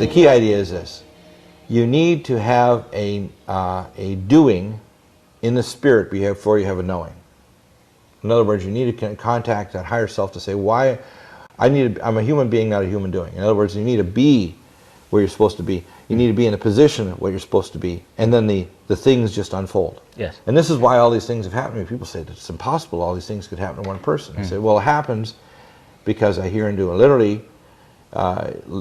the key idea is this. You need to have a doing in the spirit before you have a knowing. In other words, you need to contact that higher self to say, why I'm a human being, not a human doing. In other words, you need to be where you're supposed to be. You need to be in a position where you're supposed to be, and then the things just unfold. Yes. And this is why all these things have happened to me. People say that it's impossible all these things could happen to one person. I say, well, it happens because I hear and do. And literally, the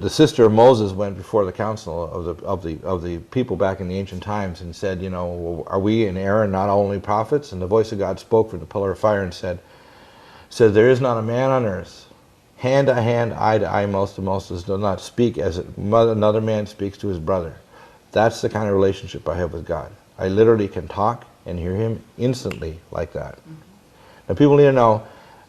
sister of Moses went before the council of the people back in the ancient times and said, are we in error, not only prophets? And the voice of God spoke from the pillar of fire and said, there is not a man on earth, hand to hand, eye to eye, mouth to mouth, does not speak as another man speaks to his brother. That's the kind of relationship I have with God. I literally can talk and hear him instantly like that. Now people need to know,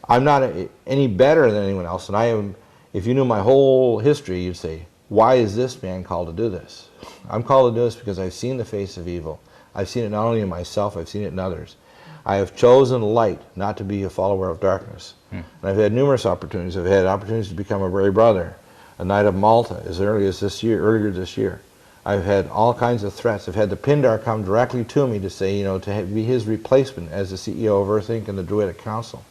I'm not any better than anyone else, and I am. If you knew my whole history, you'd say, why is this man called to do this? I'm called to do this because I've seen the face of evil. I've seen it not only in myself, I've seen it in others. I have chosen light, not to be a follower of darkness. And I've had numerous opportunities. I've had opportunities to become a very brother, a Knight of Malta, as earlier this year. I've had all kinds of threats. I've had the Pindar come directly to me to say, to be his replacement as the CEO of Earth Inc. and the Druidic Council.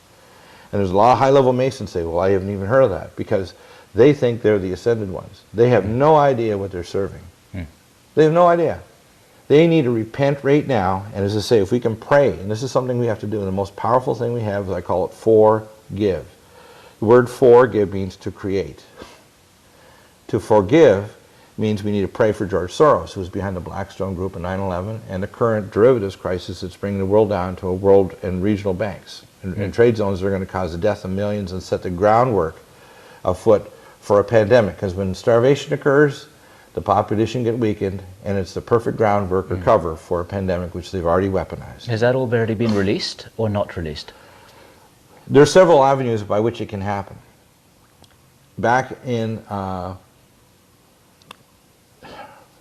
And there's a lot of high-level Masons say, well, I haven't even heard of that, because they think they're the ascended ones. They have no idea what they're serving. They have no idea. They need to repent right now, and as I say, if we can pray, and this is something we have to do, and the most powerful thing we have is, I call it forgive. The word forgive means to create. To forgive means we need to pray for George Soros, who's behind the Blackstone Group in 9/11, and the current derivatives crisis that's bringing the world down to a world and regional banks. And trade zones that are going to cause the death of millions and set the groundwork afoot for a pandemic. Because when starvation occurs, the population get weakened, and it's the perfect groundwork or cover for a pandemic, which they've already weaponized. Has that already been released or not released? There are several avenues by which it can happen. Back in, how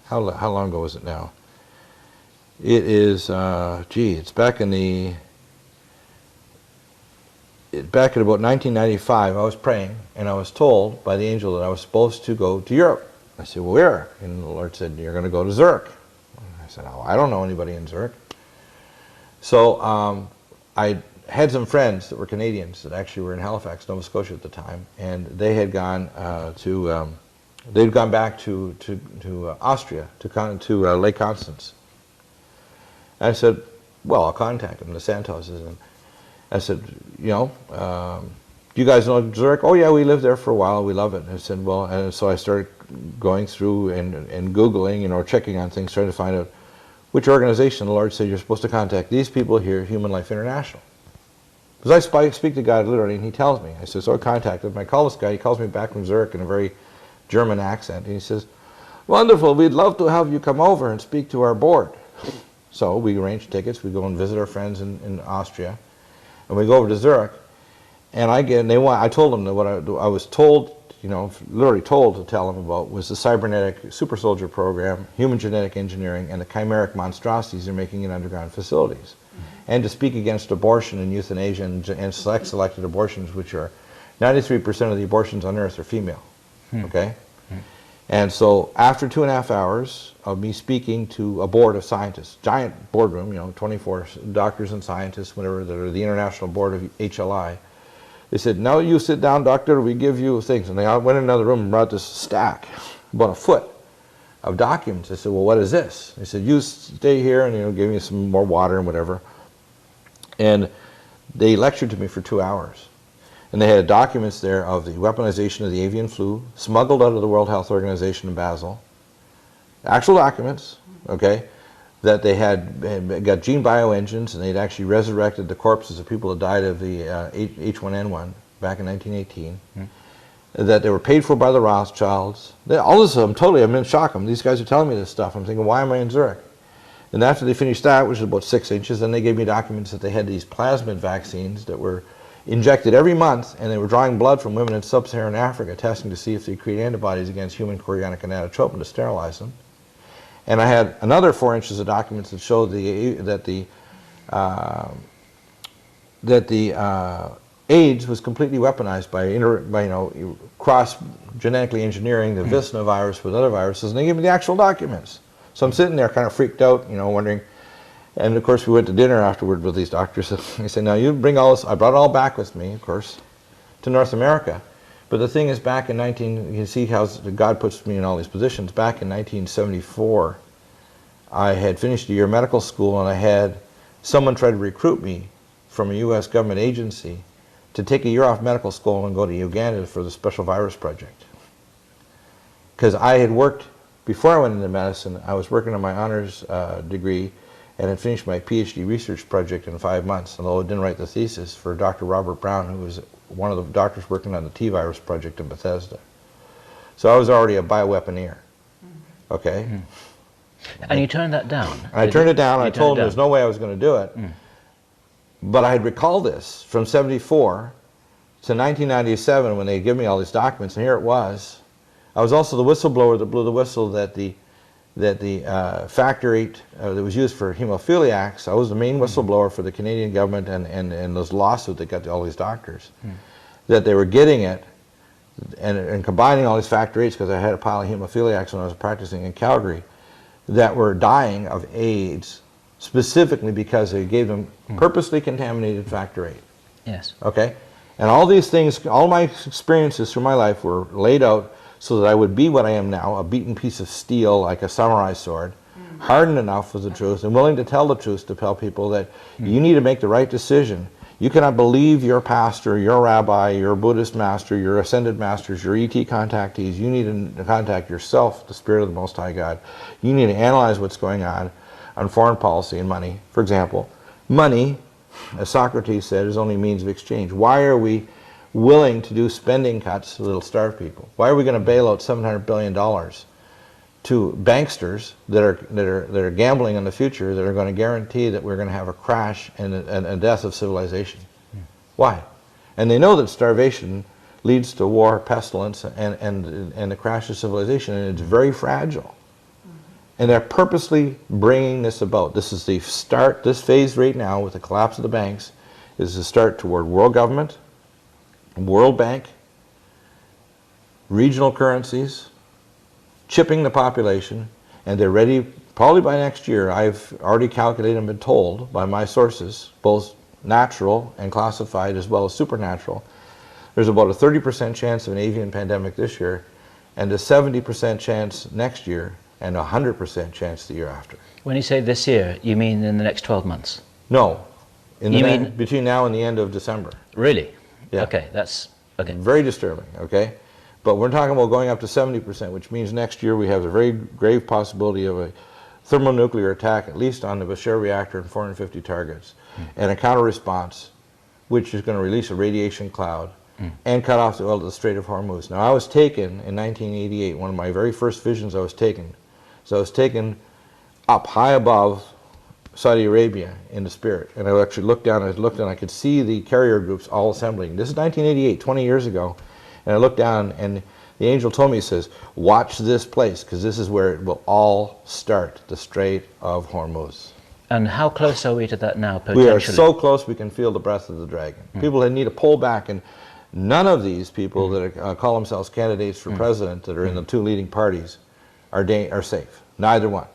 long ago was it now? It is, it's back in back in about 1995, I was praying, and I was told by the angel that I was supposed to go to Europe. I said, well, where? And the Lord said, you're going to go to Zurich. I said, oh, I don't know anybody in Zurich. So I had some friends that were Canadians that actually were in Halifax, Nova Scotia at the time, and they had gone they'd gone back to Austria, to Lake Constance. And I said, well, I'll contact them, the Santoses. And I said, do you guys know Zurich? Oh yeah, we lived there for a while, we love it. And I said, well, and so I started going through and Googling, checking on things, trying to find out which organization. The Lord said, you're supposed to contact these people here, Human Life International. Because I speak to God literally, and he tells me. I said, so I contacted him. I call this guy, he calls me back from Zurich in a very German accent, and he says, wonderful, we'd love to have you come over and speak to our board. So we arrange tickets, we go and visit our friends in Austria, and we go over to Zurich, and I told them that what I was told, literally told to tell them about was the cybernetic super soldier program, human genetic engineering, and the chimeric monstrosities they're making in underground facilities. And to speak against abortion and euthanasia and selected abortions, which are 93% of the abortions on earth are female. Okay? And so after 2.5 hours of me speaking to a board of scientists, giant boardroom, 24 doctors and scientists, whatever, that are the international board of HLI, they said, now you sit down, doctor, we give you things. And they went in another room and brought this stack, about a foot, of documents. I said, well, what is this? They said, you stay here and give me some more water and whatever. And they lectured to me for 2 hours. And they had documents there of the weaponization of the avian flu, smuggled out of the World Health Organization in Basel. Actual documents, okay, that they had got gene bioengines, and they'd actually resurrected the corpses of people that died of the H1N1 back in 1918. That they were paid for by the Rothschilds. All this, I'm in shock. These guys are telling me this stuff. I'm thinking, why am I in Zurich? And after they finished that, which was about 6 inches, then they gave me documents that they had these plasmid vaccines that were injected every month, and they were drawing blood from women in sub-Saharan Africa, testing to see if they create antibodies against human chorionic gonadotropin to sterilize them. And I had another 4 inches of documents that showed that the AIDS was completely weaponized by cross genetically engineering the Visna virus with other viruses, and they gave me the actual documents. So I'm sitting there kind of freaked out, wondering. And of course we went to dinner afterward with these doctors. They said, now you bring all this, I brought it all back with me, of course, to North America. But the thing is, back in you can see how God puts me in all these positions. Back in 1974, I had finished a year of medical school, and I had someone try to recruit me from a U.S. government agency to take a year off medical school and go to Uganda for the Special Virus Project. Because I had worked, before I went into medicine, I was working on my honors degree and had finished my PhD research project in 5 months, although I didn't write the thesis, for Dr. Robert Brown, who was one of the doctors working on the T-virus project in Bethesda. So I was already a bioweaponeer, okay? And you turned that down? I turned it down. I told him there's no way I was going to do it. But I had recalled this from 74 to 1997 when they gave me all these documents, and here it was. I was also the whistleblower that blew the whistle that the factor VIII that was used for hemophiliacs, I was the main whistleblower for the Canadian government and those lawsuits that got to all these doctors, that they were getting it and combining all these factor VIIIs, because I had a pile of hemophiliacs when I was practicing in Calgary that were dying of AIDS, specifically because they gave them purposely contaminated factor VIII. Yes. Okay? And all these things, all my experiences through my life were laid out so that I would be what I am now, a beaten piece of steel like a samurai sword, hardened enough with the truth and willing to tell the truth, to tell people that you need to make the right decision. You cannot believe your pastor, your rabbi, your Buddhist master, your ascended masters, your ET contactees. You need to contact yourself, the Spirit of the Most High God. You need to analyze what's going on foreign policy and money. For example, money, as Socrates said, is only means of exchange. Why are we willing to do spending cuts that'll starve people? Why are we going to bail out $700 billion to banksters that are gambling in the future, that are going to guarantee that we're going to have a crash and a death of civilization? Why? And they know that starvation leads to war, pestilence, and the crash of civilization, and it's very fragile. And they're purposely bringing this about. This is the start, this phase right now with the collapse of the banks is the start toward world government, World Bank, regional currencies, chipping the population, and they're ready probably by next year. I've already calculated and been told by my sources, both natural and classified as well as supernatural, there's about a 30% chance of an avian pandemic this year, and a 70% chance next year, and a 100% chance the year after. When you say this year, you mean in the next 12 months? No, between now and the end of December. Really? Yeah. Okay, that's okay. Very disturbing, okay? But we're talking about going up to 70%, which means next year we have a very grave possibility of a thermonuclear attack, at least on the Bashar reactor and 450 targets, and a counter-response, which is going to release a radiation cloud and cut off the Strait of Hormuz. Now, I was taken in 1988, one of my very first visions I was taken. So I was taken up high above Saudi Arabia in the spirit, and I actually looked down, and I could see the carrier groups all assembling. This is 1988, 20 years ago, and I looked down, and the angel told me, he says, watch this place, because this is where it will all start, the Strait of Hormuz. And how close are we to that now, potentially? We are so close we can feel the breath of the dragon. People that need to pull back, and none of these people that call themselves candidates for president that are in the two leading parties are safe. Neither one.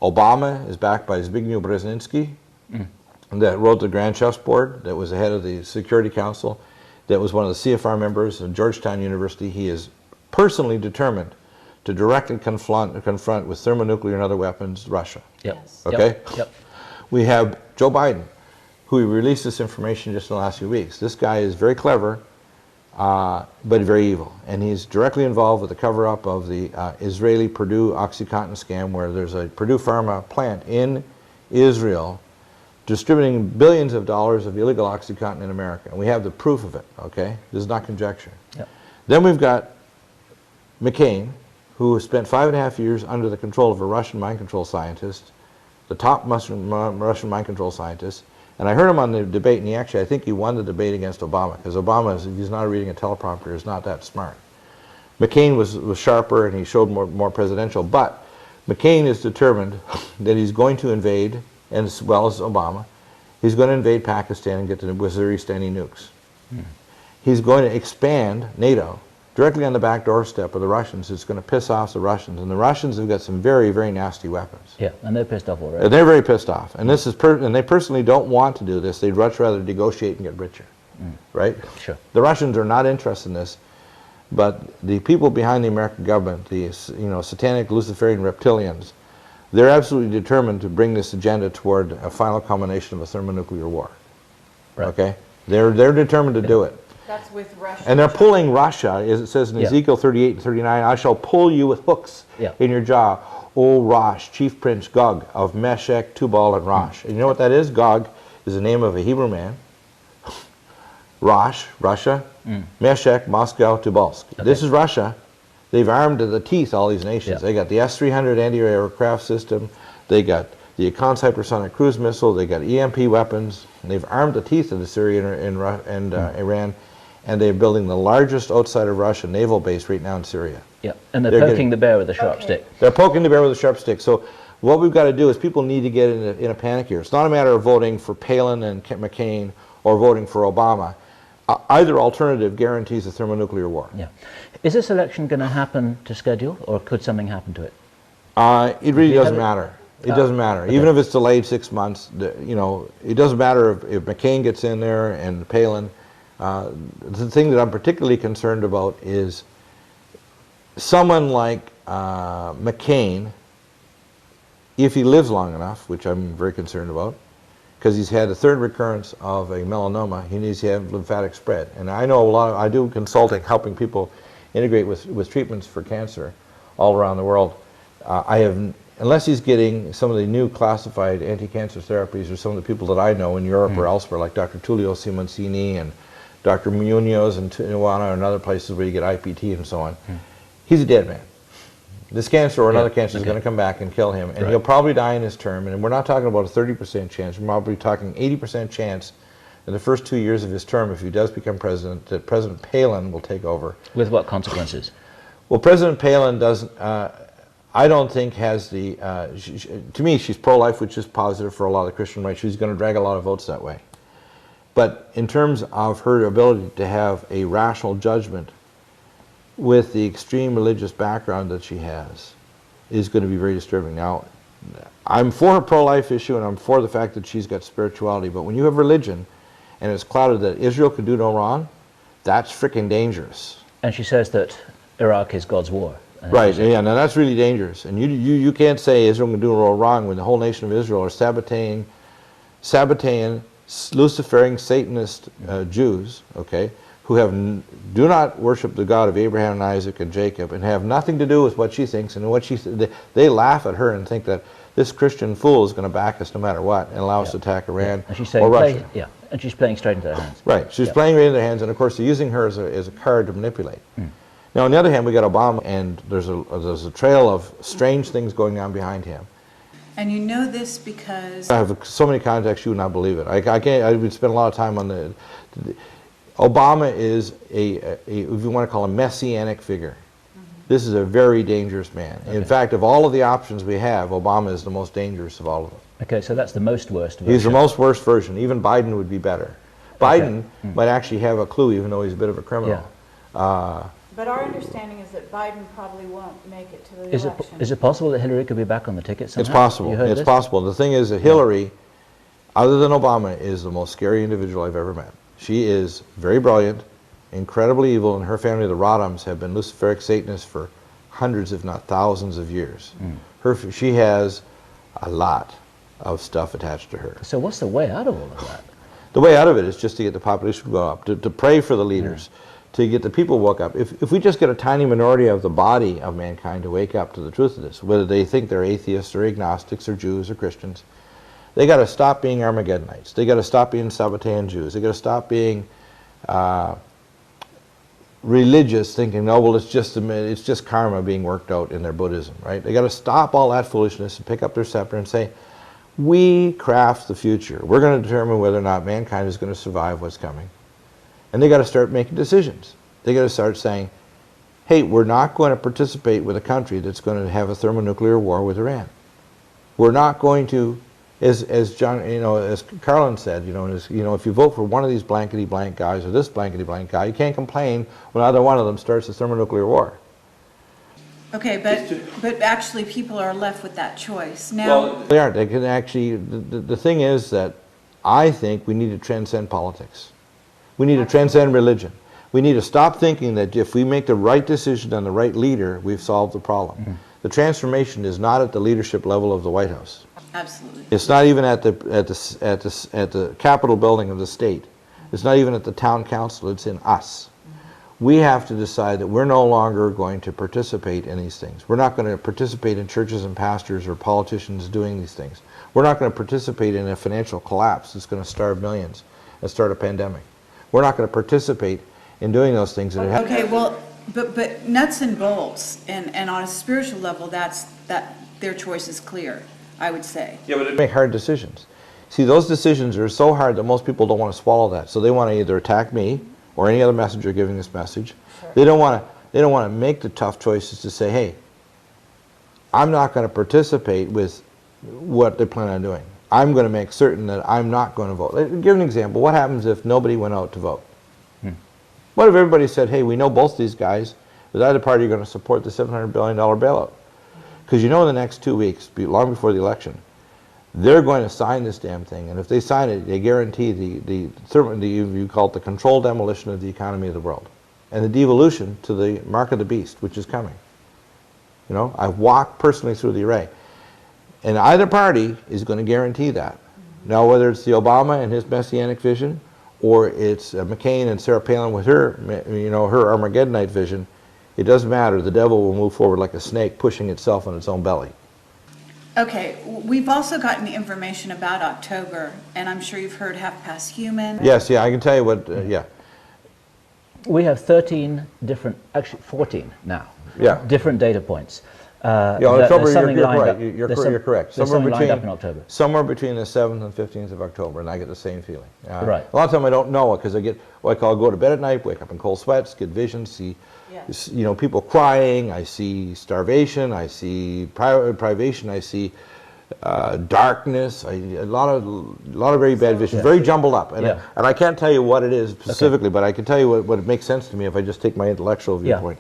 Obama is backed by Zbigniew Brzezinski, that wrote the Grand Chessboard, that was the head of the Security Council, that was one of the CFR members of Georgetown University. He is personally determined to directly confront with thermonuclear and other weapons Russia. Yep. Yes. Okay? Yep. We have Joe Biden, who released this information just in the last few weeks. This guy is very clever, but very evil. And he's directly involved with the cover-up of the Israeli Purdue OxyContin scam, where there's a Purdue Pharma plant in Israel distributing billions of dollars of illegal OxyContin in America. And we have the proof of it, okay? This is not conjecture. Yep. Then we've got McCain, who spent 5.5 years under the control of a Russian mind control scientist, the top Russian mind control scientist. And I heard him on the debate, and I think he won the debate against Obama, because Obama, if he's not reading a teleprompter, is not that smart. McCain was sharper, and he showed more presidential, but McCain is determined that he's going to invade, and as well as Obama, he's going to invade Pakistan and get the Waziristani nukes. He's going to expand NATO directly on the back doorstep of the Russians. It's going to piss off the Russians, and the Russians have got some very, very nasty weapons. Yeah, and they're pissed off already. And they're very pissed off, and this is and they personally don't want to do this. They'd much rather negotiate and get richer, right? Sure. The Russians are not interested in this, but the people behind the American government, the satanic Luciferian reptilians, they're absolutely determined to bring this agenda toward a final culmination of a thermonuclear war. Right. Okay, they're determined to do it. That's with Russia. And they're pulling Russia, as it says in Ezekiel 38 and 39, I shall pull you with hooks in your jaw, O Rosh, chief prince Gog of Meshech, Tubal, and Rosh. And you know what that is? Gog is the name of a Hebrew man. Rosh, Russia. Meshech, Moscow, Tobolsk. Okay. This is Russia. They've armed to the teeth all these nations. They got the S-300 anti-aircraft system. They got the Icon hypersonic cruise missile. They got EMP weapons. And they've armed the teeth of the Syria and Iran. And they're building the largest outside of Russia naval base right now in Syria. Yeah, and they're poking the bear with a sharp stick. They're poking the bear with a sharp stick. So what we've got to do is people need to get in a panic here. It's not a matter of voting for Palin and McCain or voting for Obama. Either alternative guarantees a thermonuclear war. Yeah. Is this election going to happen to schedule, or could something happen to it? It really doesn't matter. It doesn't matter. Okay. Even if it's delayed 6 months, it doesn't matter if McCain gets in there and Palin. The thing that I'm particularly concerned about is someone like McCain, if he lives long enough, which I'm very concerned about, because he's had a third recurrence of a melanoma, he needs to have lymphatic spread. And I know I do consulting, helping people integrate with treatments for cancer all around the world. Unless he's getting some of the new classified anti-cancer therapies, or some of the people that I know in Europe or elsewhere, like Dr. Tullio Simoncini and Dr. Munoz and Tijuana and other places where you get IPT and so on, he's a dead man. This cancer or another cancer is going to come back and kill him, and he'll probably die in his term. And we're not talking about a 30% chance. We're probably talking 80% chance in the first 2 years of his term, if he does become president, that President Palin will take over. With what consequences? Well, President Palin doesn't, I don't think has the, to me, she's pro-life, which is positive for a lot of Christian rights. She's going to drag a lot of votes that way. But in terms of her ability to have a rational judgment with the extreme religious background that she has is going to be very disturbing. Now, I'm for her pro-life issue, and I'm for the fact that she's got spirituality, but when you have religion and it's clouded that Israel could do no wrong, that's freaking dangerous. And she says that Iraq is God's war. Right, yeah, now that's really dangerous. And you can't say Israel can do no wrong when the whole nation of Israel are sabotaging Luciferian Satanist Jews, okay, who do not worship the God of Abraham and Isaac and Jacob, and have nothing to do with what she thinks and what they laugh at her and think that this Christian fool is going to back us no matter what and allow us to attack Iran or Russia. And she's playing straight into their hands. Right, she's playing right into their hands, and of course they're using her as a card to manipulate. Now, on the other hand, we got Obama, and there's a trail of strange things going on behind him. And you know this because I have so many contacts you would not believe it. I would spend a lot of time on the Obama is if you want to call him, a messianic figure. This is a very dangerous man. Okay. In fact, of all of the options we have, Obama is the most dangerous of all of them. Okay, so that's the most worst version. He's the most worst version. Even Biden would be better. Biden might actually have a clue, even though he's a bit of a criminal. But our understanding is that Biden probably won't make it to the election. Is it possible that Hillary could be back on the ticket somehow? It's possible. It's possible. The thing is that Hillary, other than Obama, is the most scary individual I've ever met. She is very brilliant, incredibly evil, and her family, the Rodhams, have been Luciferic Satanists for hundreds, if not thousands of years. She has a lot of stuff attached to her. So what's the way out of all of that? The way out of it is just to get the population to go up, to pray for the leaders, to get the people woke up. If we just get a tiny minority of the body of mankind to wake up to the truth of this, whether they think they're atheists or agnostics or Jews or Christians, they got to stop being Armageddonites. They got to stop being Sabbatean Jews. They got to stop being religious, thinking, oh well, it's just karma being worked out in their Buddhism, right? They got to stop all that foolishness and pick up their scepter and say, we craft the future. We're going to determine whether or not mankind is going to survive what's coming. And they got to start making decisions. They got to start saying, hey, we're not going to participate with a country that's going to have a thermonuclear war with Iran. We're not going to as John, as Carlin said, if you vote for one of these blankety blank guys or this blankety blank guy, you can't complain when either one of them starts a thermonuclear war. Okay, but actually people are left with that choice. Now, They aren't. They can actually, the thing is that I think we need to transcend politics. We need to transcend religion. We need to stop thinking that if we make the right decision on the right leader, we've solved the problem. Mm-hmm. The transformation is not at the leadership level of the White House. absolutely. It's not even at the Capitol building of the state. It's not even at the town council. It's in us. We have to decide that we're no longer going to participate in these things. We're not going to participate in churches and pastors or politicians doing these things. We're not going to participate in a financial collapse that's going to starve millions and start a pandemic. We're not going to participate in doing those things. Okay, well, but nuts and bolts, and on a spiritual level, that their choice is clear, I would say. Yeah, but they make hard decisions. See, those decisions are so hard that most people don't want to swallow that. So they want to either attack me or any other messenger giving this message. Sure. They don't want to make the tough choices to say, hey, I'm not going to participate with what they plan on doing. I'm going to make certain that I'm not going to vote. Give an example. What happens if nobody went out to vote? What if everybody said, hey, we know both these guys, with either party are going to support the $700 billion bailout? Because in the next 2 weeks, long before the election, they're going to sign this damn thing, and if they sign it, they guarantee you call it the controlled demolition of the economy of the world, and the devolution to the mark of the beast, which is coming. I've walked personally through the array, and either party is going to guarantee that. Now, whether it's the Obama and his messianic vision, or it's McCain and Sarah Palin with her, her Armageddonite vision, it doesn't matter. The devil will move forward like a snake, pushing itself on its own belly. Okay, we've also gotten the information about October, and I'm sure you've heard Half Past Human. Yes, I can tell you what, We have 13 different, actually 14 now, different data points. October, you're correct. Somewhere lined up in October. Somewhere between the 7th and 15th of October, and I get the same feeling. Right. A lot of time I don't know it because I get what I call go to bed at night, wake up in cold sweats, get visions, see people crying, I see starvation, I see privation, I see darkness, a lot of very bad visions, very jumbled up. And I can't tell you what it is specifically, but I can tell you what it makes sense to me if I just take my intellectual viewpoint.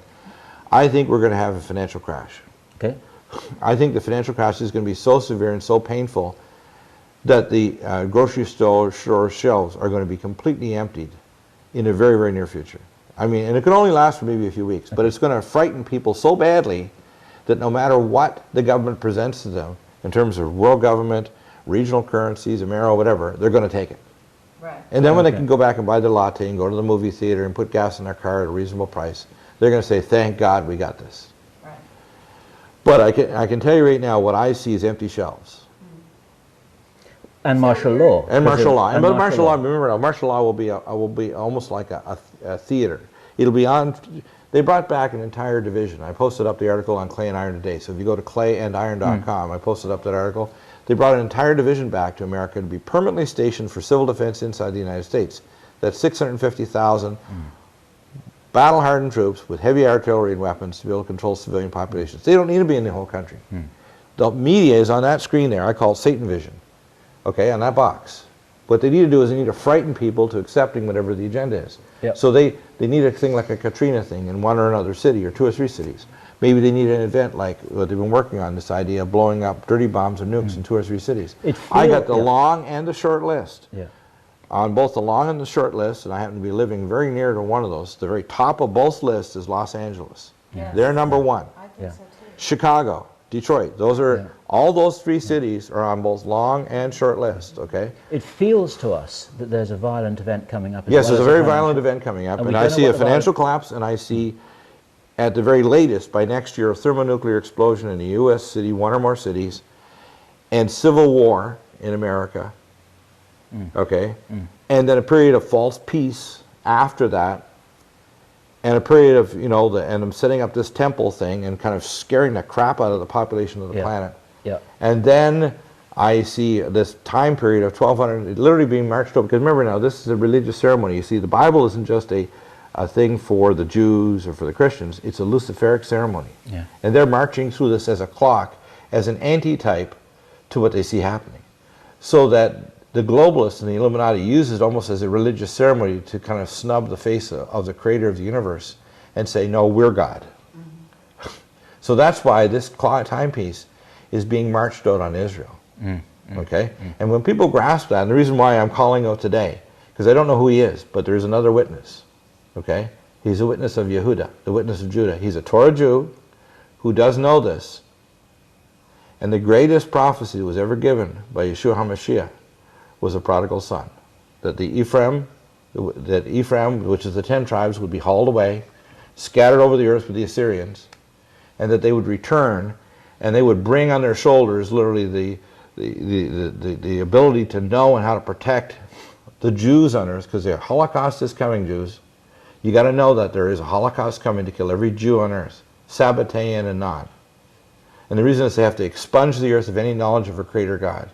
I think we're going to have a financial crash. Okay. I think the financial crash is going to be so severe and so painful that the grocery store shelves are going to be completely emptied in a very, very near future. I mean, and it can only last for maybe a few weeks, but it's going to frighten people so badly that no matter what the government presents to them in terms of world government, regional currencies, Amero, whatever, they're going to take it. Right. And then when they can go back and buy their latte and go to the movie theater and put gas in their car at a reasonable price, they're going to say, thank God we got this. Right. But I can tell you right now, what I see is empty shelves. And martial law. And martial law. And martial law, remember now, martial law will be almost like a theater. It'll be on, they brought back an entire division. I posted up the article on clay and iron today. So if you go to clayandiron.com, I posted up that article. They brought an entire division back to America to be permanently stationed for civil defense inside the United States. That's 650,000 battle-hardened troops with heavy artillery and weapons to be able to control civilian populations. They don't need to be in the whole country. The media is on that screen there. I call it Satan Vision. Okay, on that box. What they need to do is they need to frighten people to accepting whatever the agenda is. Yep. So they need a thing like a Katrina thing in one or another city or 2 or 3 cities. Maybe they need an event like what they've been working on, this idea of blowing up dirty bombs and nukes in 2 or 3 cities. I got the long and the short list. Yeah. On both the long and the short list, and I happen to be living very near to one of those, the very top of both lists is Los Angeles. Yes. They're number 1. I think so too. Chicago, Detroit, those are, all those 3 cities are on both long and short lists, okay? It feels to us that there's a violent event coming up. Yes, there's a very violent event coming up, and I see a financial collapse, and I see, at the very latest, by next year, a thermonuclear explosion in a U.S. city, 1 or more cities, and civil war in America, okay? And then a period of false peace after that, and a period of, and I'm setting up this temple thing and kind of scaring the crap out of the population of the planet. Yeah. And then I see this time period of 1200 literally being marched over. Because remember now, this is a religious ceremony. You see, the Bible isn't just a thing for the Jews or for the Christians. It's a Luciferic ceremony. Yeah. And they're marching through this as a clock, as an anti-type to what they see happening. so that the globalists and the Illuminati use it almost as a religious ceremony to kind of snub the face of the creator of the universe and say, no, we're God. So that's why this timepiece is being marched out on Israel. Okay? And when people grasp that, and the reason why I'm calling out today, because I don't know who he is, but there's another witness. Okay? He's a witness of Yehuda, the witness of Judah. He's a Torah Jew who does know this. And the greatest prophecy that was ever given by Yeshua HaMashiach was a prodigal son. That Ephraim, which is the 10 tribes, would be hauled away, scattered over the earth with the Assyrians, and that they would return, and they would bring on their shoulders literally the ability to know and how to protect the Jews on earth, because the Holocaust is coming, Jews. You got to know that there is a Holocaust coming to kill every Jew on earth, Sabbatean and non. And the reason is they have to expunge the earth of any knowledge of a creator God.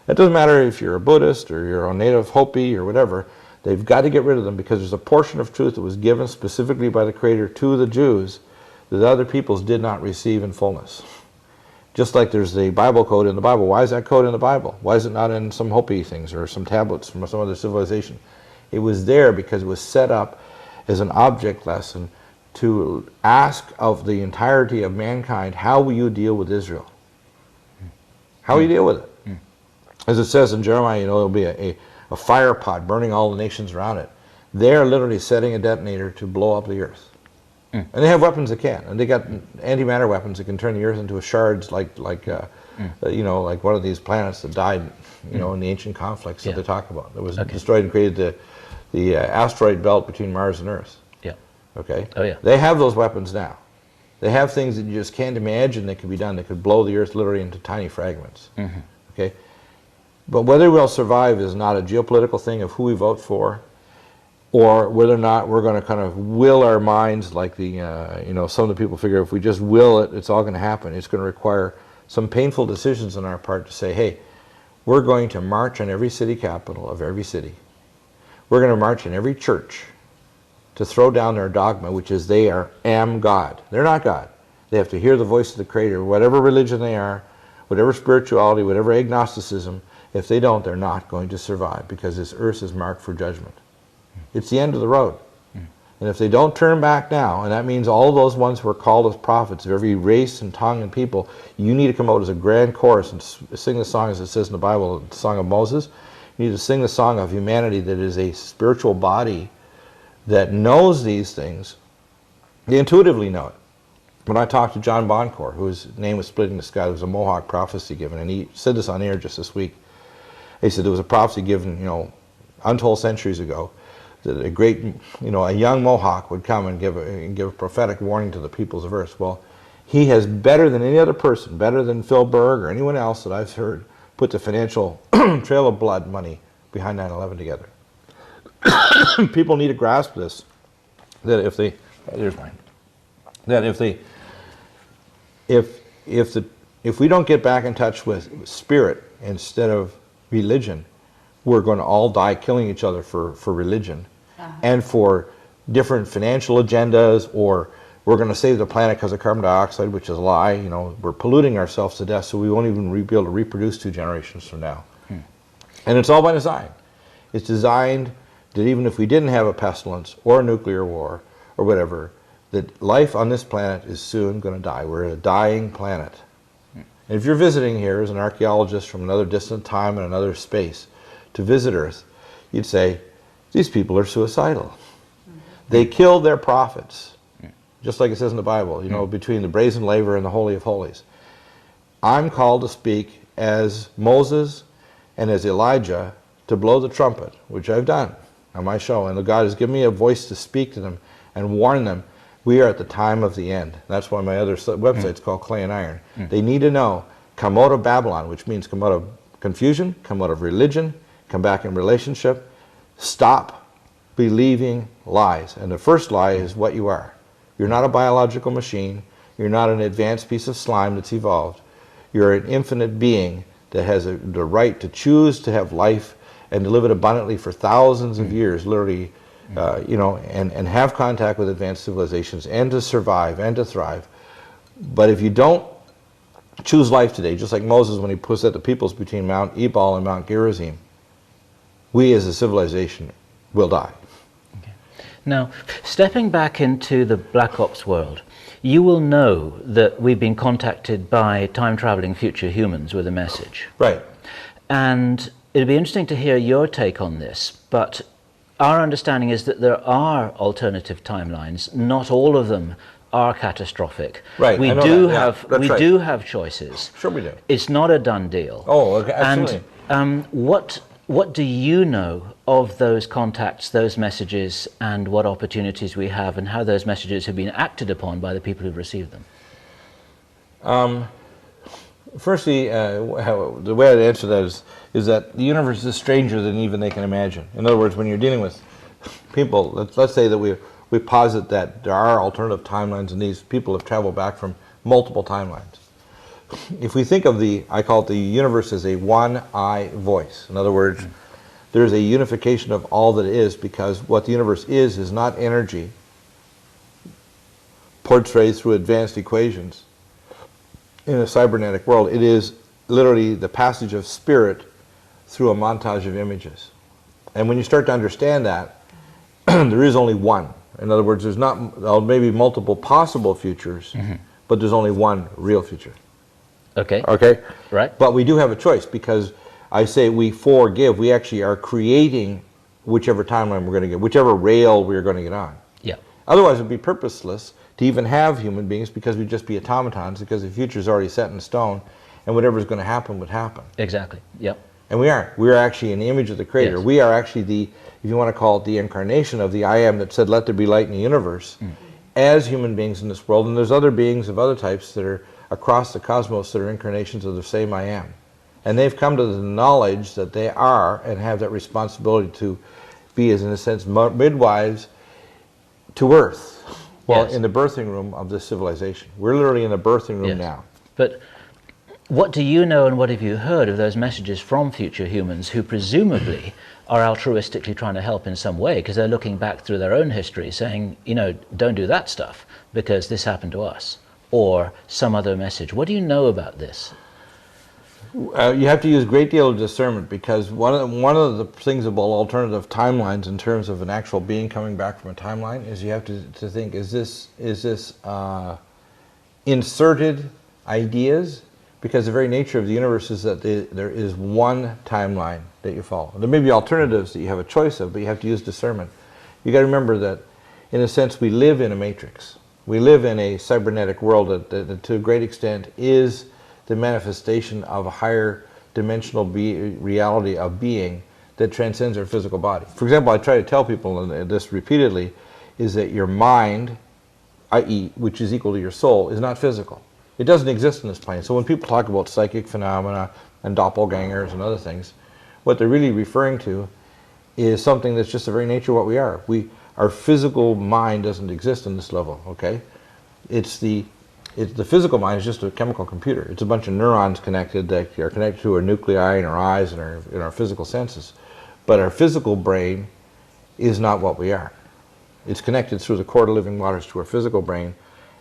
It doesn't matter if you're a Buddhist or you're a native Hopi or whatever, they've got to get rid of them because there's a portion of truth that was given specifically by the creator to the Jews that other peoples did not receive in fullness. Just like there's the Bible code in the Bible. Why is that code in the Bible? Why is it not in some Hopi things or some tablets from some other civilization? It was there because it was set up as an object lesson to ask of the entirety of mankind, how will you deal with Israel? How will you deal with it? As it says in Jeremiah, you know, there'll be a fire pot burning all the nations around it. They're literally setting a detonator to blow up the earth. And they have weapons that can. And they got antimatter weapons that can turn the earth into a shards like you know, like one of these planets that died, you know, in the ancient conflicts that they talk about. That was destroyed and created the asteroid belt between Mars and Earth. Yeah. Okay? Oh, yeah. They have those weapons now. They have things that you just can't imagine that could be done. That could blow the earth literally into tiny fragments. Okay? But whether we'll survive is not a geopolitical thing of who we vote for, or whether or not we're going to kind of will our minds like the, you know, some of the people figure if we just will it, it's all going to happen. It's going to require some painful decisions on our part to say, hey, we're going to march on every city capital of every city. We're going to march in every church to throw down their dogma, which is they am God. They're not God. They have to hear the voice of the Creator, whatever religion they are, whatever spirituality, whatever agnosticism. If they don't, they're not going to survive because this earth is marked for judgment. It's the end of the road. And if they don't turn back now, and that means all those ones who are called as prophets of every race and tongue and people, you need to come out as a grand chorus and sing the song as it says in the Bible, the Song of Moses. You need to sing the song of humanity that is a spiritual body that knows these things. They intuitively know it. When I talked to John Boncourt, whose name was Splitting the Sky, there was a Mohawk prophecy given, and he said this on air just this week. He said there was a prophecy given, you know, untold centuries ago, that a great, you know, a young Mohawk would come and give a prophetic warning to the peoples of earth. Well, he has better than any other person, better than Phil Berg or anyone else that I've heard, put the financial trail of blood money behind 9/11 together. People need to grasp this, that if they, here's mine, that if we don't get back in touch with spirit instead of religion, we're going to all die killing each other for religion and for different financial agendas, or we're going to save the planet because of carbon dioxide, which is a lie. You know, we're polluting ourselves to death, so we won't even be able to reproduce 2 generations from now. And it's all by design. It's designed that even if we didn't have a pestilence or a nuclear war or whatever, that life on this planet is soon going to die. We're a dying planet. And if you're visiting here as an archaeologist from another distant time and another space to visit Earth, you'd say, these people are suicidal. They killed their prophets, just like it says in the Bible, you know, between the brazen laver and the Holy of Holies. I'm called to speak as Moses and as Elijah to blow the trumpet, which I've done on my show. And God has given me a voice to speak to them and warn them. We are at the time of the end. That's why my other website's called Clay and Iron. They need to know, come out of Babylon, which means come out of confusion, come out of religion, come back in relationship, stop believing lies. And the first lie is what you are. You're not a biological machine. You're not an advanced piece of slime that's evolved. You're an infinite being that has the right to choose to have life and to live it abundantly for thousands of years, literally, you know, and have contact with advanced civilizations and to survive and to thrive. But if you don't choose life today, just like Moses when he set the peoples between Mount Ebal and Mount Gerizim, we as a civilization will die. Okay. Now, stepping back into the Black Ops world, you will know that we've been contacted by time-traveling future humans with a message. Right. And it'd be interesting to hear your take on this, but our understanding is that there are alternative timelines. Not all of them are catastrophic. Right, We I know do that. Yeah, have that's right. do have choices. Sure we do. It's not a done deal. Oh, okay, absolutely. And what do you know of those contacts, those messages, and what opportunities we have, and how those messages have been acted upon by the people who've received them? Firstly, the way I'd answer that is that the universe is stranger than even they can imagine. In other words, when you're dealing with people, let's say that we posit that there are alternative timelines and these people have traveled back from multiple timelines. If we think of I call it the universe as a one-I voice. In other words, there's a unification of all that is, because what the universe is not energy portrayed through advanced equations in a cybernetic world. It is literally the passage of spirit through a montage of images. And when you start to understand that, there is only one. In other words, there's not maybe multiple possible futures, but there's only one real future. Okay. Okay? Right. But we do have a choice, because I say we forgive. We actually are creating whichever timeline we're going to get, whichever rail we're going to get on. Yeah. Otherwise, it would be purposeless to even have human beings, because we'd just be automatons, because the future is already set in stone, and whatever's going to happen would happen. Exactly. Yep. And we aren't. We are actually in the image of the Creator. Yes. We are actually if you want to call it, the incarnation of the I Am that said, let there be light in the universe, as human beings in this world. And there's other beings of other types that are across the cosmos that are incarnations of the same I Am. And they've come to the knowledge that they are and have that responsibility to be, as in a sense, midwives to Earth. Well, Yes. in the birthing room of this civilization. We're literally in the birthing room Yes. now. But what do you know and what have you heard of those messages from future humans who presumably are altruistically trying to help in some way, because they're looking back through their own history saying, don't do that stuff because this happened to us, or some other message? What do you know about this? You have to use a great deal of discernment, because one of the things about alternative timelines in terms of an actual being coming back from a timeline is you have to think, is this inserted ideas? Because the very nature of the universe is that there is one timeline that you follow. There may be alternatives that you have a choice of, but you have to use discernment. You got to remember that, in a sense, we live in a matrix. We live in a cybernetic world that to a great extent is the manifestation of a higher dimensional reality of being that transcends our physical body. For example, I try to tell people this repeatedly, is that your mind, i.e., which is equal to your soul, is not physical. It doesn't exist in this plane. So when people talk about psychic phenomena and doppelgangers and other things, what they're really referring to is something that's just the very nature of what we are. Our physical mind doesn't exist in this level, okay? The physical mind is just a chemical computer. It's a bunch of neurons connected that are connected to our nuclei in our eyes and in our physical senses. But our physical brain is not what we are. It's connected through the cord of living waters to our physical brain.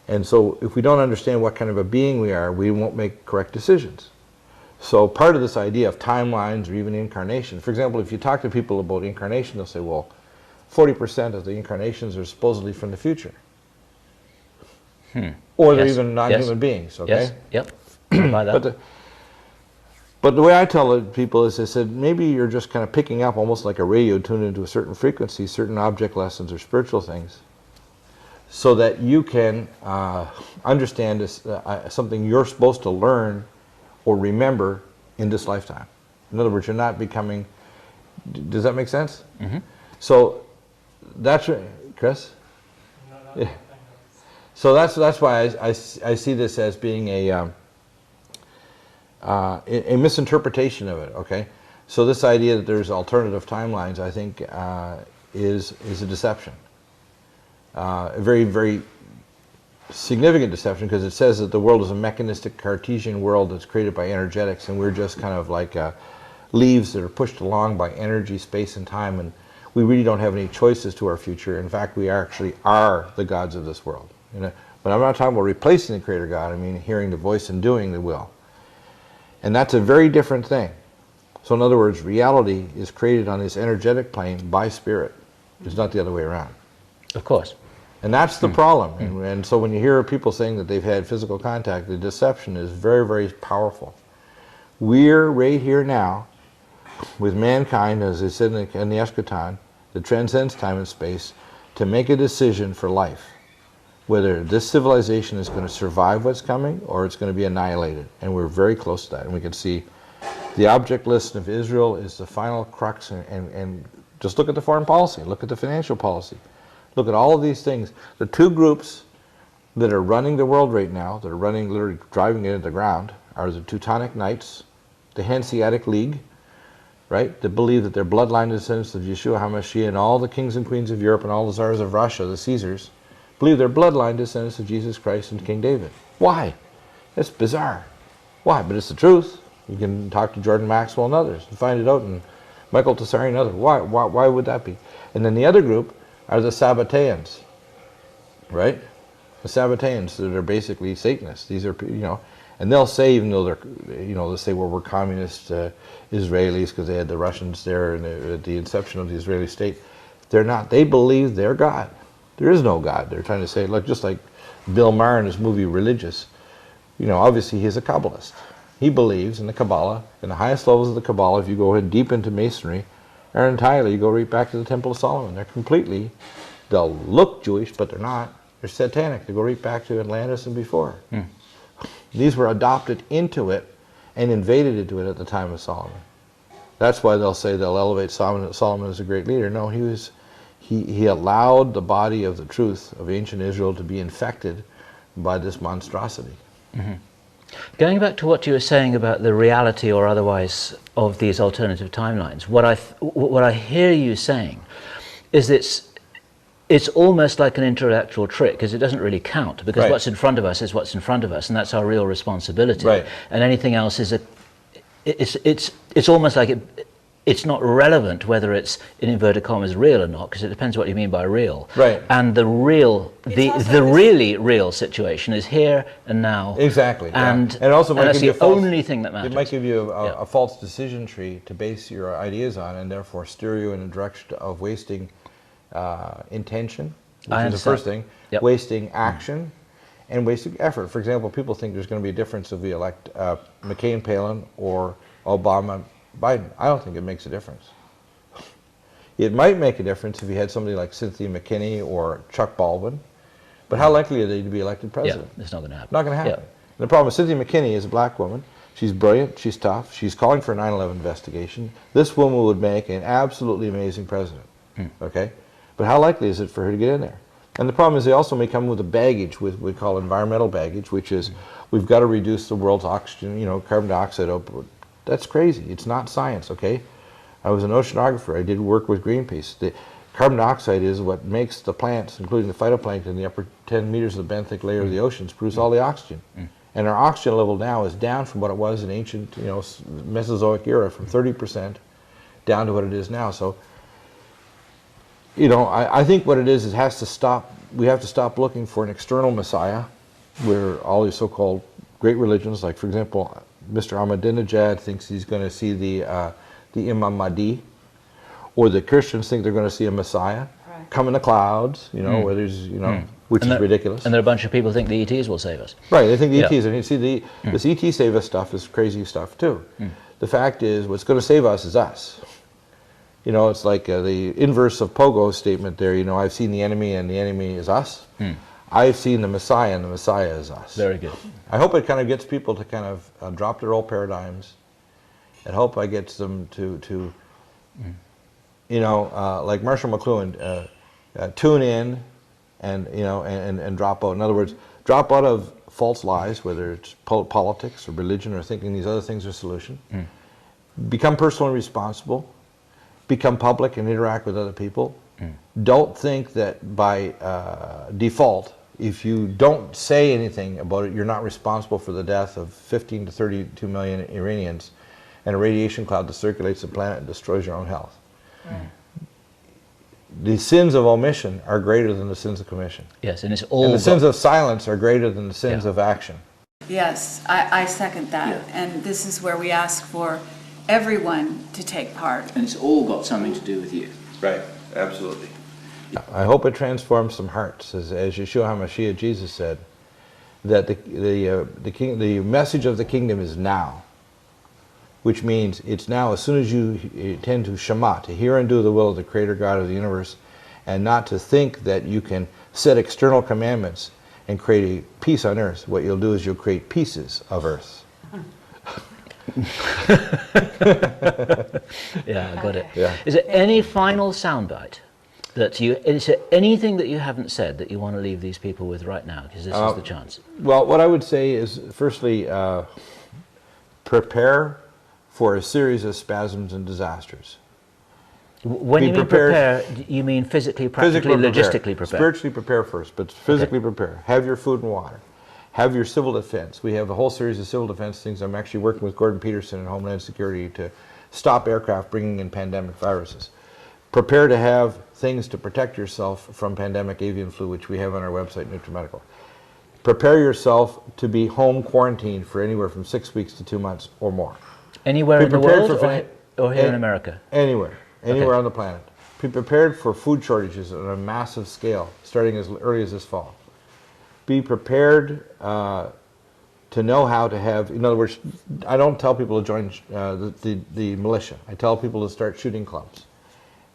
And so if we don't understand what kind of a being we are, we won't make correct decisions. So part of this idea of timelines or even incarnation, for example, if you talk to people about incarnation, they'll say, well, 40% of the incarnations are supposedly from the future. Or they're even non-human beings, okay? Yes, yep. By that. But the way I tell people is, I said, maybe you're just kind of picking up almost like a radio tuned into a certain frequency, certain object lessons or spiritual things, so that you can understand this, something you're supposed to learn or remember in this lifetime. In other words, you're not becoming, does that make sense? So that's, Chris? Yeah. So that's why I see this as being a misinterpretation of it, okay? So this idea that there's alternative timelines, I think, is a deception. A very, very significant deception, because it says that the world is a mechanistic Cartesian world that's created by energetics, and we're just kind of like leaves that are pushed along by energy, space, and time, and we really don't have any choices to our future. In fact, we actually are the gods of this world. But I'm not talking about replacing the Creator God. I mean hearing the voice and doing the will. And that's a very different thing. So in other words, reality is created on this energetic plane by spirit. It's not the other way around. Of course. And that's the problem. And so when you hear people saying that they've had physical contact, the deception is very, very powerful. We're right here now with mankind, as they said in the eschaton, that transcends time and space, to make a decision for life. Whether this civilization is going to survive what's coming or it's going to be annihilated. And we're very close to that. And we can see the object list of Israel is the final crux. And just look at the foreign policy. Look at the financial policy. Look at all of these things. The two groups that are running the world right now, that are running, literally driving it into the ground, are the Teutonic Knights, the Hanseatic League, right, that believe that they're bloodline descendants of Yeshua HaMashiach, and all the kings and queens of Europe and all the czars of Russia, the Caesars, believe they're bloodline descendants of Jesus Christ and King David. Why? It's bizarre. Why? But it's the truth. You can talk to Jordan Maxwell and others and find it out, and Michael Tessari and others. Why would that be? And then the other group are the Sabbateans, right? The Sabbateans that are basically Satanists. These are, and they'll say, even though they're, they'll say, well, we're communist Israelis because they had the Russians there at the inception of the Israeli state. They're not. They believe they're God. There is no God. They're trying to say, look, just like Bill Maher in his movie Religious, obviously he's a Kabbalist. He believes in the Kabbalah, in the highest levels of the Kabbalah. If you go ahead deep into Masonry, are entirely, you go right back to the Temple of Solomon. They're completely, they'll look Jewish, but they're not. They're satanic. They go right back to Atlantis and before. These were adopted into it and invaded into it at the time of Solomon. That's why they'll say they'll elevate Solomon as a great leader. No, he allowed the body of the truth of ancient Israel to be infected by this monstrosity. Going back to what you were saying about the reality or otherwise of these alternative timelines, what I hear you saying is it's almost like an intellectual trick, because it doesn't really count, because Right. what's in front of us is what's in front of us, and that's our real responsibility. Right. And anything else is it's almost like it's not relevant whether it's, in inverted commas, real or not, because it depends what you mean by real. Right. And the also really real situation is here and now. Exactly. And, yeah. And also might that's give you the a false, only thing that matters. it might give you Yeah. a false decision tree to base your ideas on, and therefore steer you in a direction of wasting intention, which I is the first understand. thing, Yep. wasting action, and wasting effort. For example, people think there's going to be a difference if we elect McCain, Palin, or Obama, Biden. I don't think it makes a difference. It might make a difference if you had somebody like Cynthia McKinney or Chuck Baldwin, but how likely are they to be elected president? Yeah, it's not going to happen. Not going to happen. Yeah. And the problem with Cynthia McKinney is a black woman. She's brilliant. She's tough. She's calling for a 9/11 investigation. This woman would make an absolutely amazing president. Okay? But how likely is it for her to get in there? And the problem is they also may come with a baggage, with what we call environmental baggage, which is we've got to reduce the world's oxygen, carbon dioxide output. That's crazy. It's not science, okay? I was an oceanographer. I did work with Greenpeace. The carbon dioxide is what makes the plants, including the phytoplankton in the upper 10 meters of the benthic layer of the oceans, produce all the oxygen. And our oxygen level now is down from what it was in ancient, Mesozoic era, from 30% down to what it is now. So, I think what it is has to stop. We have to stop looking for an external Messiah, where all these so-called great religions, like for example, Mr. Ahmadinejad thinks he's going to see the Imam Mahdi, or the Christians think they're going to see a Messiah come in the clouds, where there's, which is ridiculous. And there are a bunch of people who think the ETs will save us. Right, they think the ETs, and you see this ET save us stuff is crazy stuff too. The fact is, what's going to save us is us. It's like the inverse of Pogo's statement there, I've seen the enemy and the enemy is us. I've seen the Messiah and the Messiah is us. Very good. I hope it kind of gets people to kind of drop their old paradigms. I hope I gets them to like Marshall McLuhan, tune in and drop out. In other words, drop out of false lies, whether it's politics or religion or thinking these other things are a solution. Become personally responsible. Become public and interact with other people. Don't think that by default, if you don't say anything about it, you're not responsible for the death of 15 to 32 million Iranians and a radiation cloud that circulates the planet and destroys your own health. the sins of omission are greater than the sins of commission. Yes, and it's all And the sins of silence are greater than the sins of action. Yes, I second that. Yeah. And this is where we ask for everyone to take part. And it's all got something to do with you. Right, absolutely. I hope it transforms some hearts, as Yeshua HaMashiach, Jesus said, that the message of the kingdom is now, which means it's now as soon as you tend to Shema, to hear and do the will of the Creator God of the universe, and not to think that you can set external commandments and create a peace on earth. What you'll do is you'll create pieces of earth. Yeah, I got it. Yeah. Is there any final soundbite is there anything that you haven't said that you want to leave these people with right now? Because this is the chance. Well, what I would say is, firstly, prepare for a series of spasms and disasters. When Be you mean prepared. prepare, you mean physically, practically, logistically prepare? Spiritually prepare first, but physically prepare. Have your food and water. Have your civil defense. We have a whole series of civil defense things. I'm actually working with Gordon Peterson in Homeland Security to stop aircraft bringing in pandemic viruses. Prepare to have things to protect yourself from pandemic avian flu, which we have on our website, NutriMedical. Prepare yourself to be home quarantined for anywhere from 6 weeks to 2 months or more. Anywhere Be in the prepared world for or here in America? Anywhere on the planet. Be prepared for food shortages on a massive scale, starting as early as this fall. Be prepared to know how to have, in other words, I don't tell people to join the militia. I tell people to start shooting clubs.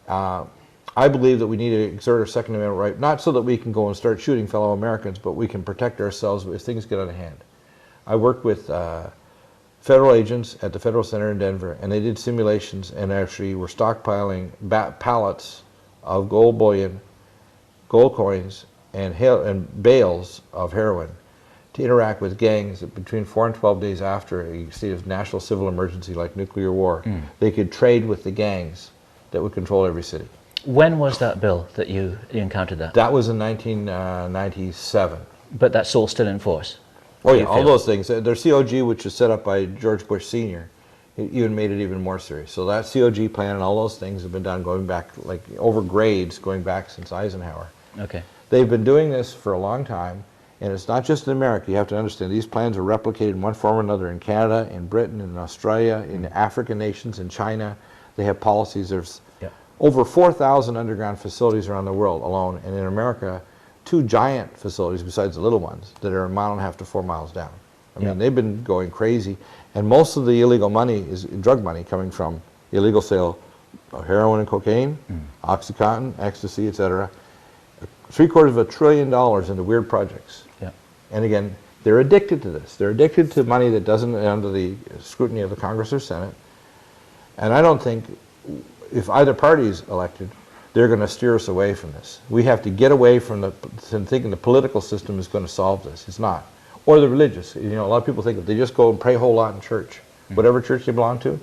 I believe that we need to exert our Second Amendment right, not so that we can go and start shooting fellow Americans, but we can protect ourselves if things get out of hand. I worked with federal agents at the Federal Center in Denver, and they did simulations and actually were stockpiling pallets of gold bullion, gold coins, and bales of heroin to interact with gangs that between 4 and 12 days after a state of national civil emergency like nuclear war, they could trade with the gangs that would control every city. When was that bill that you encountered that? That was in 1997. But that's all still in force? Oh yeah, all those things. Their COG, which was set up by George Bush Sr., it even made it even more serious. So that COG plan and all those things have been done going back, like over grades, going back since Eisenhower. Okay. They've been doing this for a long time, and it's not just in America. You have to understand these plans are replicated in one form or another in Canada, in Britain, in Australia, in African nations, in China. They have policies. There's over 4,000 underground facilities around the world alone, and in America, 2 giant facilities besides the little ones that are 1.5 to 4 miles down. I mean, they've been going crazy, and most of the illegal money is drug money coming from illegal sale of heroin and cocaine, OxyContin, ecstasy, etc. $750 billion into weird projects. Yeah. And again, they're addicted to this. They're addicted to money that doesn't under the scrutiny of the Congress or Senate. And I don't think, if either party is elected, they're going to steer us away from this. We have to get away from thinking the political system is going to solve this. It's not. Or the religious. You know, a lot of people think if they just go and pray a whole lot in church, whatever church they belong to,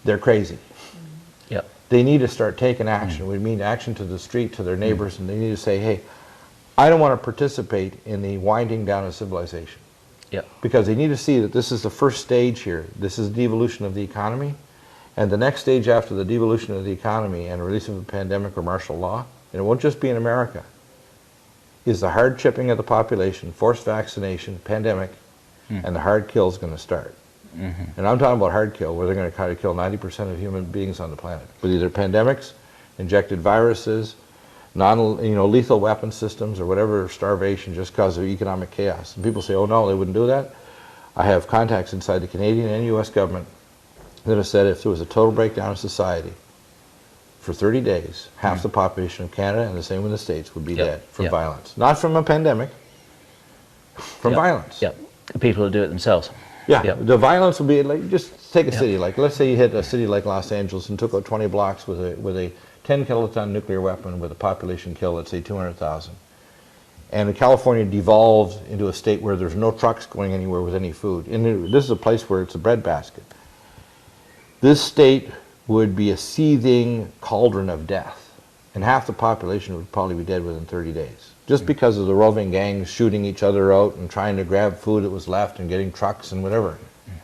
they're crazy. Yep. They need to start taking action. We mean action to the street, to their neighbors, and they need to say, hey, I don't want to participate in the winding down of civilization. Yep. Because they need to see that this is the first stage here. This is the devolution of the economy. And the next stage after the devolution of the economy and release of a pandemic or martial law, and it won't just be in America, is the hard chipping of the population, forced vaccination, pandemic, and the hard kill is going to start. And I'm talking about hard kill, where they're going to kind of kill 90% of human beings on the planet, with either pandemics, injected viruses, lethal weapon systems, or whatever, starvation, just because of economic chaos. And people say, oh no, they wouldn't do that. I have contacts inside the Canadian and U.S. government that have said if there was a total breakdown of society for 30 days, half the population of Canada and the same in the States would be dead from violence. Not from a pandemic, from violence. Yep. People will do it themselves. Yeah, the violence will be, like, just take a city, like, let's say you hit a city like Los Angeles and took out 20 blocks with a 10 kiloton nuclear weapon with a population kill, let's say 200,000. And California devolved into a state where there's no trucks going anywhere with any food. And this is a place where it's a breadbasket. This state would be a seething cauldron of death, and half the population would probably be dead within 30 days, just because of the roving gangs shooting each other out and trying to grab food that was left and getting trucks and whatever.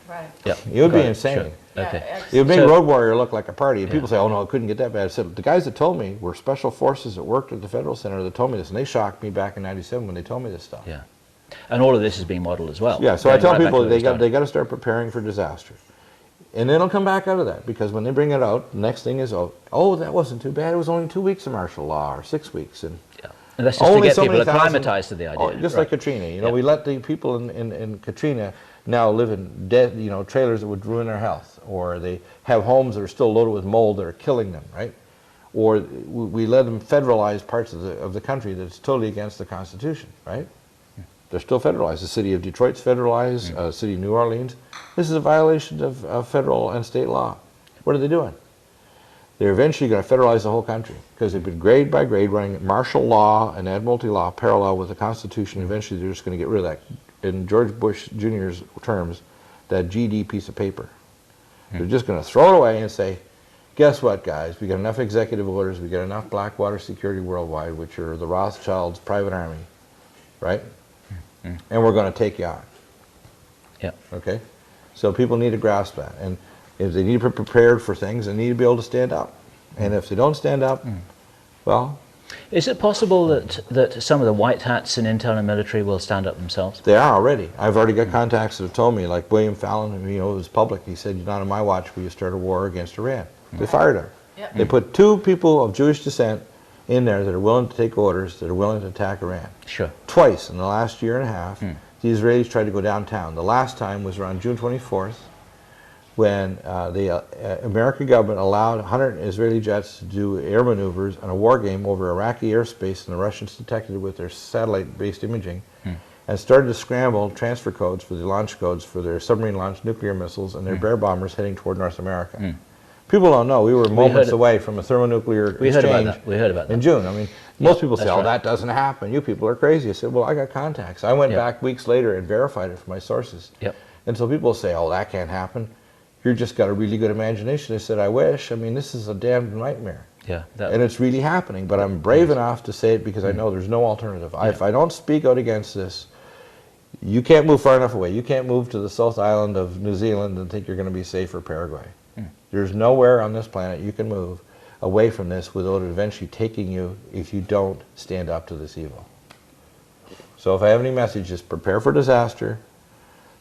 Right. Yep. It would be insane. Sure. Okay. You made So- Road Warrior look like a party, and people say, oh no, it couldn't get that bad. I said, the guys that told me were special forces that worked at the Federal Center that told me this, and they shocked me back in '97 when they told me this stuff. Yeah. And all of this is being modeled as well. Yeah, so I going tell right back to people where we they started. got to start preparing for disaster. And then it'll come back out of that, because when they bring it out, the next thing is, oh, that wasn't too bad. It was only 2 weeks of martial law, or 6 weeks. And Yeah. And that's just to get people acclimatized to the idea. just right. like Katrina. You know, Yeah. we let the people in Katrina now live in dead, trailers that would ruin their health, or they have homes that are still loaded with mold that are killing them, right? Or we let them federalize parts of the country that's totally against the Constitution, right? They're still federalized. The city of Detroit's federalized, the city of New Orleans. This is a violation of federal and state law. What are they doing? They're eventually going to federalize the whole country, because they've been grade by grade running martial law and admiralty law parallel with the Constitution. Eventually they're just going to get rid of that, in George Bush Jr.'s terms, that GD piece of paper. They're just going to throw it away and say, guess what, guys? We got enough executive orders, we got enough Blackwater Security Worldwide, which are the Rothschilds' private army, right? And we're going to take you on. Yeah. Okay? So people need to grasp that. And if they need to be prepared for things, they need to be able to stand up. And if they don't stand up, well, Is it possible that some of the white hats in intel and military will stand up themselves? they are already. I've already got contacts that have told me, like William Fallon, it was public. He said, not on my watch will you start a war against Iran. They fired him. Yep. They put 2 people of Jewish descent in there that are willing to take orders, that are willing to attack Iran. Sure. Twice in the last year and a half, the Israelis tried to go downtown. The last time was around June 24th, when the American government allowed 100 Israeli jets to do air maneuvers on a war game over Iraqi airspace, and the Russians detected it with their satellite-based imaging, and started to scramble transfer codes for the launch codes for their submarine-launched nuclear missiles and their bear bombers heading toward North America. People don't know, we were moments away from a thermonuclear We heard about exchange that. We heard about in that. June. I mean, most people say, that's oh, right. that doesn't happen. You people are crazy. I said, well, I got contacts. I went Yep. back weeks later and verified it from my sources. Yep. And so people say, oh, that can't happen. You've just got a really good imagination. I said, I wish. I mean, this is a damned nightmare. Yeah. And it's really happening. But I'm brave enough to say it because I know there's no alternative. If I don't speak out against this, you can't move far enough away. You can't move to the South Island of New Zealand and think you're going to be safe for Paraguay. There's nowhere on this planet you can move away from this without it eventually taking you if you don't stand up to this evil. So if I have any messages, prepare for disaster.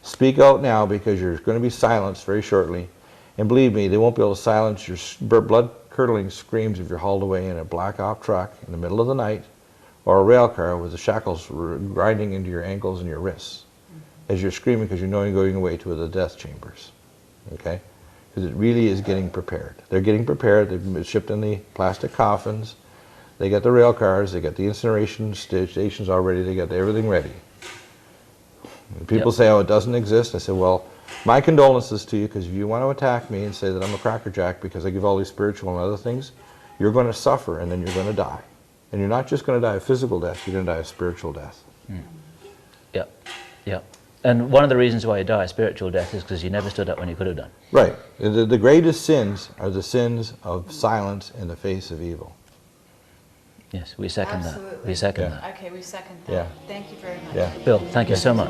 Speak out now, because you're going to be silenced very shortly. And believe me, they won't be able to silence your blood-curdling screams if you're hauled away in a black op truck in the middle of the night, or a rail car with the shackles grinding into your ankles and your wrists as you're screaming because you know you're going away to the death chambers. Okay? Because it really is getting prepared. They're getting prepared. They've been shipped in the plastic coffins. They got the rail cars. They got the incineration stations already. They got everything ready. And people say, oh, it doesn't exist. I say, well, my condolences to you, because if you want to attack me and say that I'm a crackerjack because I give all these spiritual and other things, you're going to suffer and then you're going to die. And you're not just going to die a physical death, you're going to die a spiritual death. Yeah. Yeah. And one of the reasons why you die a spiritual death is because you never stood up when you could have done. Right. The greatest sins are the sins of silence in the face of evil. Yes, we second that. Absolutely. We second Yeah. that. Okay, we second that. Yeah. Thank you very much. Yeah. Bill, thank you so much.